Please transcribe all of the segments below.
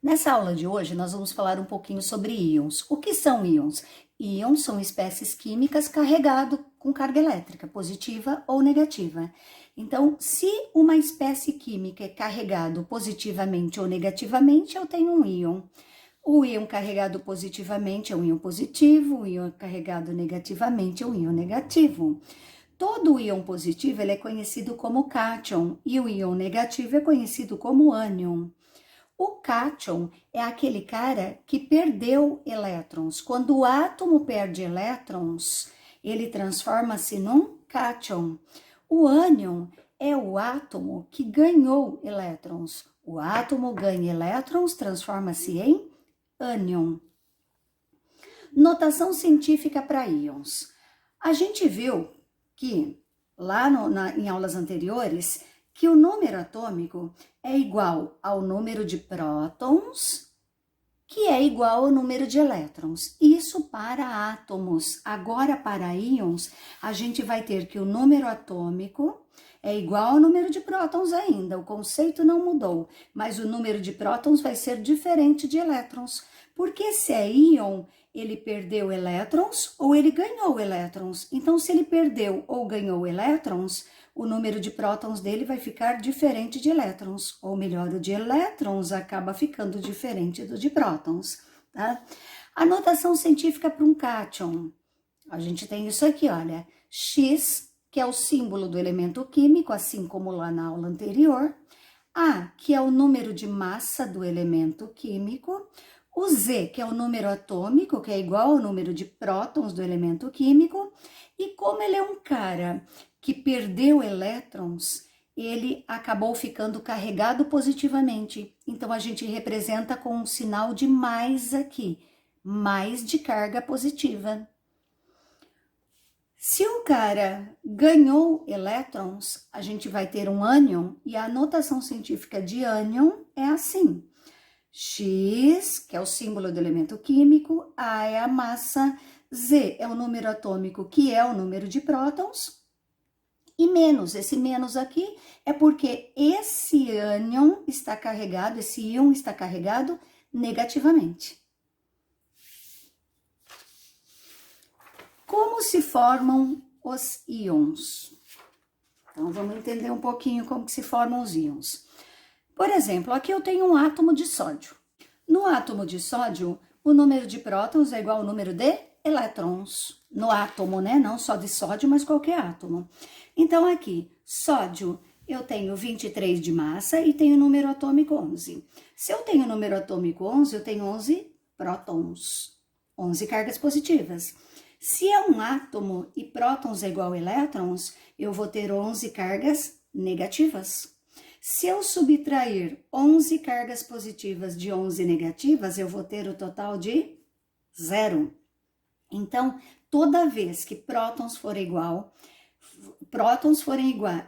Nessa aula de hoje, nós vamos falar um pouquinho sobre íons. O que são íons? Íons são espécies químicas carregadas com carga elétrica, positiva ou negativa. Então, se uma espécie química é carregado positivamente ou negativamente, eu tenho um íon. O íon carregado positivamente é um íon positivo, o íon carregado negativamente é um íon negativo. Todo íon positivo ele é conhecido como cátion e o íon negativo é conhecido como ânion. O cátion é aquele cara que perdeu elétrons. Quando o átomo perde elétrons, ele transforma-se num cátion. O ânion é o átomo que ganhou elétrons. O átomo ganha elétrons, transforma-se em ânion. Notação científica para íons. A gente viu que lá em aulas anteriores que o número atômico é igual ao número de prótons, que é igual ao número de elétrons. Isso para átomos. Agora, para íons, a gente vai ter que o número atômico é igual ao número de prótons ainda. O conceito não mudou, mas o número de prótons vai ser diferente de elétrons. Porque se é íon, ele perdeu elétrons ou ele ganhou elétrons. Então, se ele perdeu ou ganhou elétrons, o número de prótons dele vai ficar diferente de elétrons, ou melhor, o de elétrons acaba ficando diferente do de prótons, tá? A notação científica para um cátion, a gente tem isso aqui, olha, X, que é o símbolo do elemento químico, assim como lá na aula anterior, A, que é o número de massa do elemento químico, o Z, que é o número atômico, que é igual ao número de prótons do elemento químico, e como ele é um cara que perdeu elétrons, ele acabou ficando carregado positivamente. Então, a gente representa com um sinal de mais aqui, mais de carga positiva. Se o cara ganhou elétrons, a gente vai ter um ânion, e a notação científica de ânion é assim. X, que é o símbolo do elemento químico, A é a massa, Z é o número atômico, que é o número de prótons, e menos, esse menos aqui é porque esse ânion está carregado, esse íon está carregado negativamente. Como se formam os íons? Então, vamos entender um pouquinho como que se formam os íons. Por exemplo, aqui eu tenho um átomo de sódio. No átomo de sódio, o número de prótons é igual ao número de elétrons. No átomo, né? Não só de sódio, mas qualquer átomo. Então, aqui, sódio, eu tenho 23 de massa e tenho o número atômico 11. Se eu tenho o número atômico 11, eu tenho 11 prótons, 11 cargas positivas. Se é um átomo e prótons é igual a elétrons, eu vou ter 11 cargas negativas. Se eu subtrair 11 cargas positivas de 11 negativas, eu vou ter o total de 0. Então, toda vez que prótons forem igual,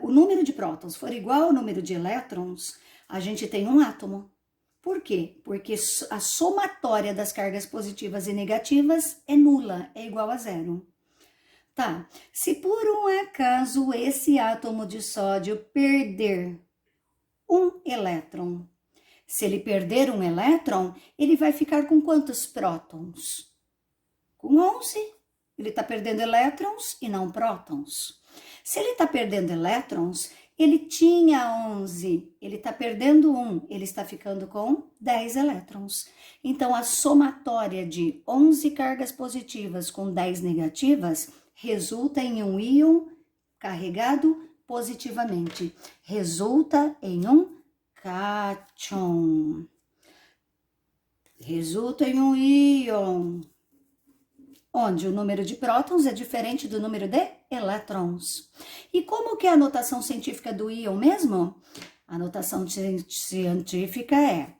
o número de prótons for igual ao número de elétrons, a gente tem um átomo. Por quê? Porque a somatória das cargas positivas e negativas é nula, é igual a 0. Tá, se por um acaso esse átomo de sódio perder um elétron, se ele perder um elétron, ele vai ficar com quantos prótons? Com 11. Ele está perdendo elétrons e não prótons. Se ele está perdendo elétrons, ele tinha 11, ele está perdendo 1, ele está ficando com 10 elétrons. Então, a somatória de 11 cargas positivas com 10 negativas resulta em um íon carregado positivamente. Resulta em um cátion. Resulta em um íon, onde o número de prótons é diferente do número de elétrons. E como que é a notação científica do íon mesmo? A notação científica é: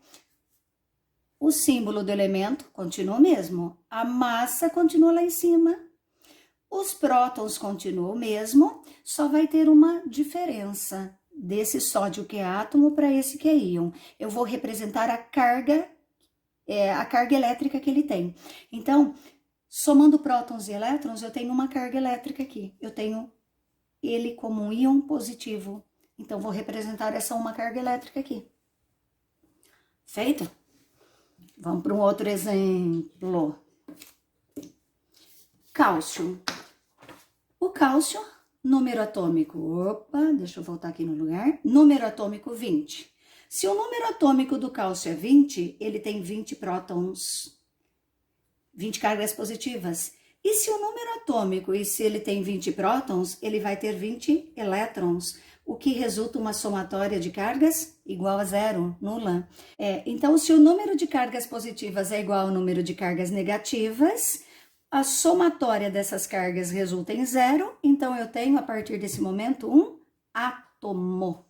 o símbolo do elemento continua o mesmo, a massa continua lá em cima, os prótons continuam o mesmo, só vai ter uma diferença desse sódio que é átomo para esse que é íon. Eu vou representar a carga elétrica que ele tem. Então, somando prótons e elétrons, eu tenho uma carga elétrica aqui. Eu tenho ele como um íon positivo. Então, vou representar essa uma carga elétrica aqui. Feito? Vamos para um outro exemplo. Cálcio. O cálcio, número atômico, opa, deixa eu voltar aqui no lugar, número atômico 20. Se o número atômico do cálcio é 20, ele tem 20 prótons, 20 cargas positivas. E se o número atômico, e se ele tem 20 prótons, ele vai ter 20 elétrons, o que resulta uma somatória de cargas igual a zero, nula. Então, se o número de cargas positivas é igual ao número de cargas negativas, a somatória dessas cargas resulta em zero, então eu tenho, a partir desse momento, um átomo.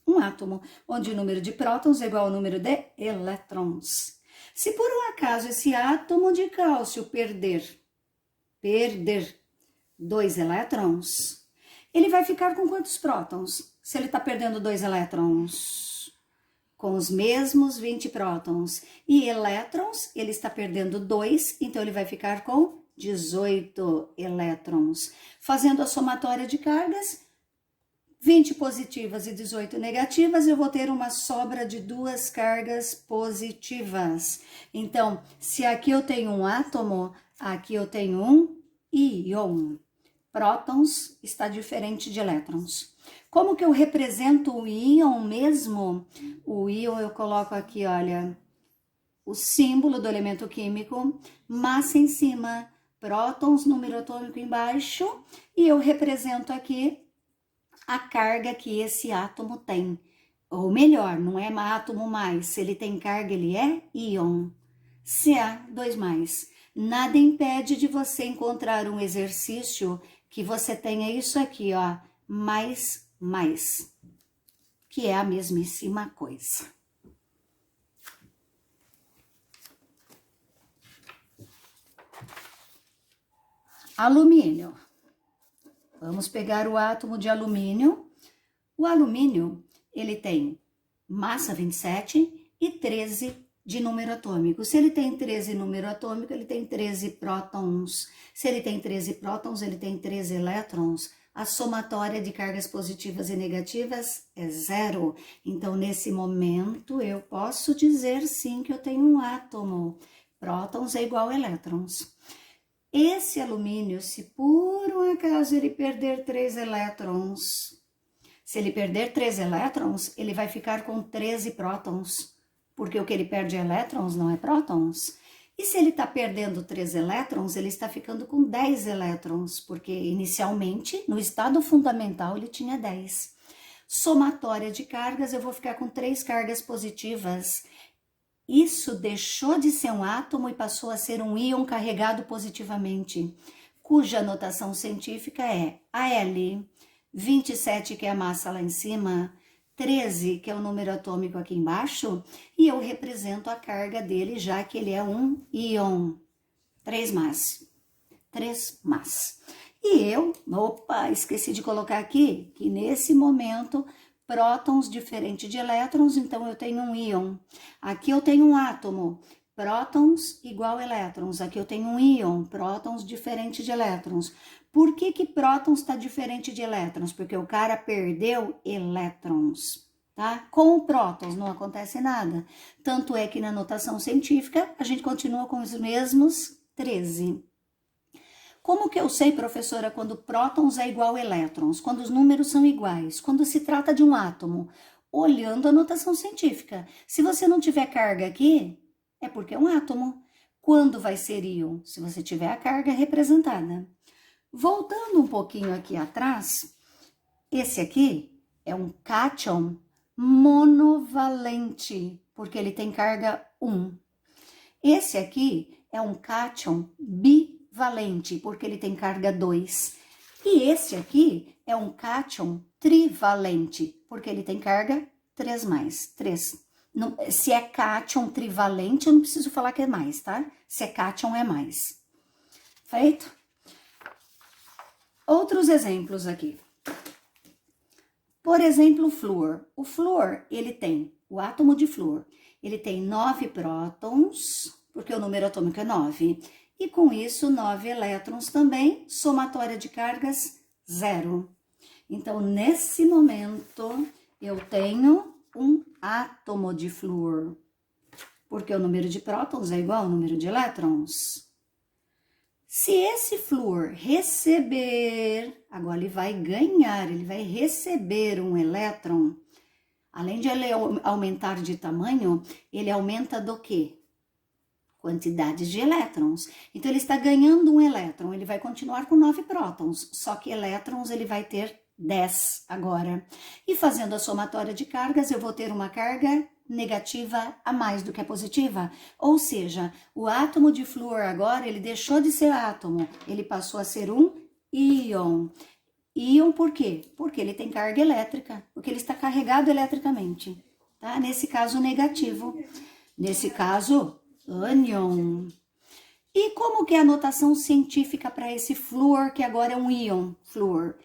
Um átomo, onde o número de prótons é igual ao número de elétrons. Se por um acaso esse átomo de cálcio perder 2 elétrons, ele vai ficar com quantos prótons? Se ele está perdendo 2 elétrons? Com os mesmos 20 prótons. E elétrons, ele está perdendo 2, então ele vai ficar com 18 elétrons. Fazendo a somatória de cargas, 20 positivas e 18 negativas, eu vou ter uma sobra de 2 cargas positivas. Então, se aqui eu tenho um átomo, aqui eu tenho um íon. Prótons está diferente de elétrons. Como que eu represento o íon mesmo? O íon eu coloco aqui, olha, o símbolo do elemento químico, massa em cima, prótons, número atômico embaixo, e eu represento aqui a carga que esse átomo tem. Ou melhor, não é átomo mais, se ele tem carga, ele é íon. Ca2+. Nada impede de você encontrar um exercício que você tenha isso aqui, ó, mais, que é a mesmíssima coisa. Alumínio. Vamos pegar o átomo de alumínio. O alumínio, ele tem massa 27 e 13 de número atômico. Se ele tem 13 número atômico, ele tem 13 prótons. Se ele tem 13 prótons, ele tem 13 elétrons. A somatória de cargas positivas e negativas é zero. Então, nesse momento, eu posso dizer sim que eu tenho um átomo. Prótons é igual a elétrons. Esse alumínio, se por um acaso ele perder 3 elétrons, se ele perder 3 elétrons, ele vai ficar com 13 prótons, porque o que ele perde é elétrons, não é prótons. E se ele está perdendo 3 elétrons, ele está ficando com 10 elétrons, porque inicialmente, no estado fundamental, ele tinha 10. Somatória de cargas, eu vou ficar com 3 cargas positivas. Isso deixou de ser um átomo e passou a ser um íon carregado positivamente, cuja notação científica é Al, 27, que é a massa lá em cima, 13, que é o número atômico aqui embaixo, e eu represento a carga dele, já que ele é um íon. 3 más. E eu, esqueci de colocar aqui, que nesse momento, prótons diferente de elétrons, então eu tenho um íon. Aqui eu tenho um átomo, prótons igual elétrons. Aqui eu tenho um íon, prótons diferente de elétrons. Por que que prótons está diferente de elétrons? Porque o cara perdeu elétrons, tá? Com prótons não acontece nada. Tanto é que na notação científica a gente continua com os mesmos 13. Como que eu sei, professora, quando prótons é igual a elétrons? Quando os números são iguais? Quando se trata de um átomo? Olhando a notação científica. Se você não tiver carga aqui, é porque é um átomo. Quando vai ser íon? Se você tiver a carga representada. Voltando um pouquinho aqui atrás, esse aqui é um cátion monovalente, porque ele tem carga 1. Esse aqui é um cátion bivalente, porque ele tem carga 2. E esse aqui é um cátion trivalente, porque ele tem carga 3+. Não, se é cátion trivalente, eu não preciso falar que é mais, tá? Se é cátion, é mais. Feito? Outros exemplos aqui. Por exemplo, o flúor. O flúor, ele tem, o átomo de flúor, ele tem 9 prótons, porque o número atômico é 9. E com isso, 9 elétrons também, somatória de cargas, 0. Então, nesse momento, eu tenho um átomo de flúor, porque o número de prótons é igual ao número de elétrons. Se esse flúor receber, agora ele vai ganhar, ele vai receber um elétron, além de ele aumentar de tamanho, ele aumenta do quê? Quantidade de elétrons. Então, ele está ganhando um elétron, ele vai continuar com 9 prótons, só que elétrons ele vai ter 10 agora. E fazendo a somatória de cargas, eu vou ter uma carga negativa a mais do que a positiva. Ou seja, o átomo de flúor agora, ele deixou de ser átomo, ele passou a ser um íon. Íon por quê? Porque ele tem carga elétrica, porque ele está carregado eletricamente, tá? Nesse caso, negativo. Nesse caso, ânion. E como que é a notação científica para esse flúor, que agora é um íon, flúor?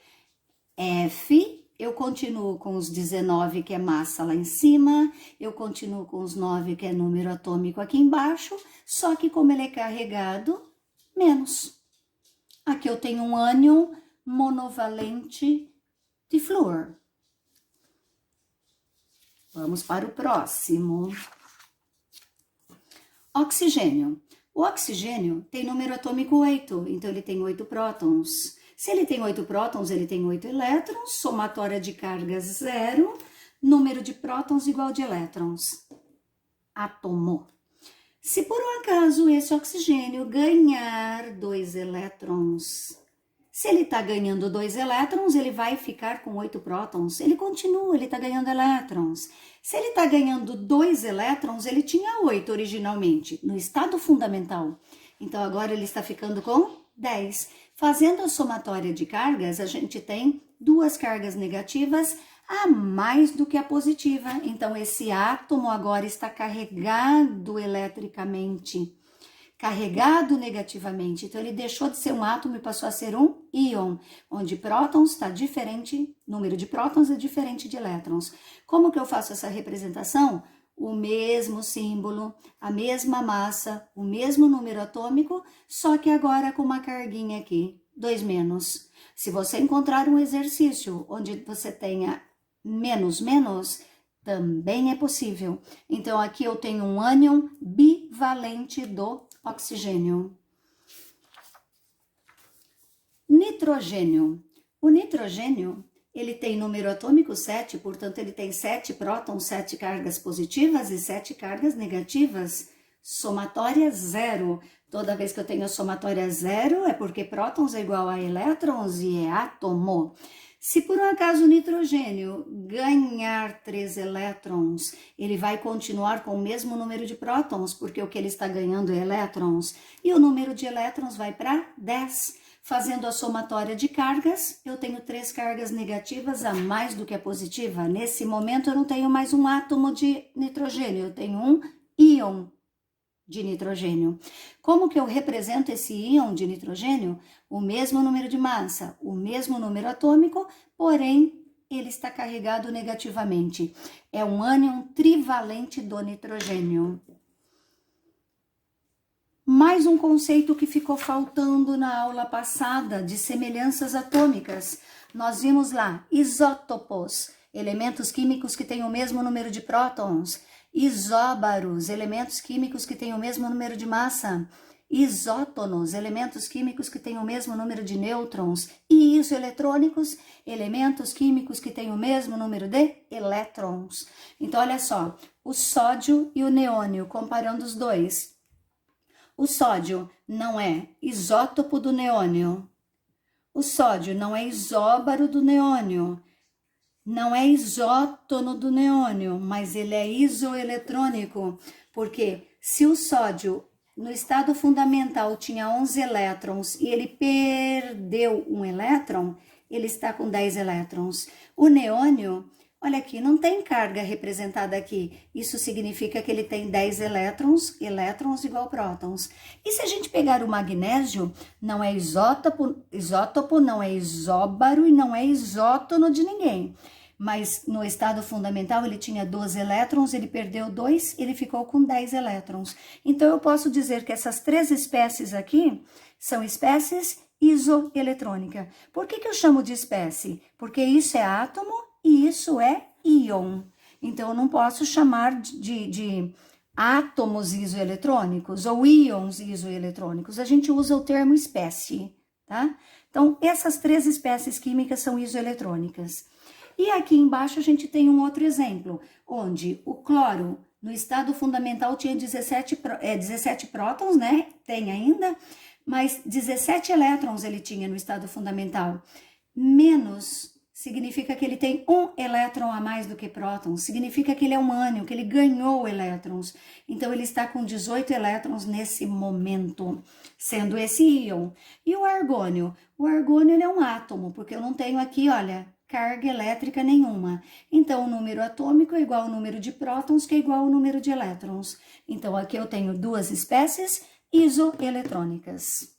F, eu continuo com os 19, que é massa lá em cima, eu continuo com os 9, que é número atômico aqui embaixo, só que como ele é carregado, menos. Aqui eu tenho um ânion monovalente de flúor. Vamos para o próximo. Oxigênio. O oxigênio tem número atômico 8, então ele tem 8 prótons. Se ele tem 8 prótons, ele tem 8 elétrons, somatória de cargas 0, número de prótons igual de elétrons. Átomo. Se por um acaso esse oxigênio ganhar 2 elétrons, se ele está ganhando 2 elétrons, ele vai ficar com 8 prótons. Ele continua, ele está ganhando elétrons. Se ele está ganhando 2 elétrons, ele tinha 8 originalmente, no estado fundamental. Então, agora ele está ficando com 10. Fazendo a somatória de cargas, a gente tem 2 cargas negativas a mais do que a positiva. Então, esse átomo agora está carregado eletricamente, carregado negativamente. Então, ele deixou de ser um átomo e passou a ser um íon, onde prótons está diferente, número de prótons é diferente de elétrons. Como que eu faço essa representação? O mesmo símbolo, a mesma massa, o mesmo número atômico, só que agora com uma carguinha aqui, 2 menos. Se você encontrar um exercício onde você tenha menos, também é possível. Então, aqui eu tenho um ânion bivalente do oxigênio. Nitrogênio. O nitrogênio, ele tem número atômico 7, portanto, ele tem 7 prótons, 7 cargas positivas e 7 cargas negativas. Somatória 0. Toda vez que eu tenho a somatória 0, é porque prótons é igual a elétrons e é átomo. Se por um acaso o nitrogênio ganhar 3 elétrons, ele vai continuar com o mesmo número de prótons, porque o que ele está ganhando é elétrons, e o número de elétrons vai para 10. Fazendo a somatória de cargas, eu tenho 3 cargas negativas a mais do que a positiva. Nesse momento, eu não tenho mais um átomo de nitrogênio, eu tenho um íon de nitrogênio. Como que eu represento esse íon de nitrogênio? O mesmo número de massa, o mesmo número atômico, porém, ele está carregado negativamente. É um ânion trivalente do nitrogênio. Mais um conceito que ficou faltando na aula passada, de semelhanças atômicas. Nós vimos lá isótopos, elementos químicos que têm o mesmo número de prótons. Isóbaros, elementos químicos que têm o mesmo número de massa. Isótonos, elementos químicos que têm o mesmo número de nêutrons. E isoeletrônicos, elementos químicos que têm o mesmo número de elétrons. Então, olha só, o sódio e o neônio, comparando os dois. O sódio não é isótopo do neônio. O sódio não é isóbaro do neônio. Não é isótono do neônio, mas ele é isoeletrônico, porque se o sódio no estado fundamental tinha 11 elétrons e ele perdeu um elétron, ele está com 10 elétrons. O neônio, olha aqui, não tem carga representada aqui. Isso significa que ele tem 10 elétrons, elétrons igual prótons. E se a gente pegar o magnésio, não é isótopo, não é isóbaro e não é isótono de ninguém. Mas no estado fundamental ele tinha 12 elétrons, ele perdeu 2, ele ficou com 10 elétrons. Então, eu posso dizer que essas 3 espécies aqui são espécies isoeletrônicas. Por que eu chamo de espécie? Porque isso é átomo e isso é íon. Então, eu não posso chamar de átomos isoeletrônicos ou íons isoeletrônicos. A gente usa o termo espécie, tá? Então, essas 3 espécies químicas são isoeletrônicas. E aqui embaixo a gente tem um outro exemplo, onde o cloro, no estado fundamental, tinha 17 prótons, né? Tem ainda, mas 17 elétrons ele tinha no estado fundamental. Menos significa que ele tem um elétron a mais do que prótons, significa que ele é um ânion, que ele ganhou elétrons. Então, ele está com 18 elétrons nesse momento, sendo esse íon. E o argônio? O argônio ele é um átomo, porque eu não tenho aqui, olha, carga elétrica nenhuma. Então, o número atômico é igual ao número de prótons, que é igual ao número de elétrons. Então, aqui eu tenho 2 espécies isoeletrônicas.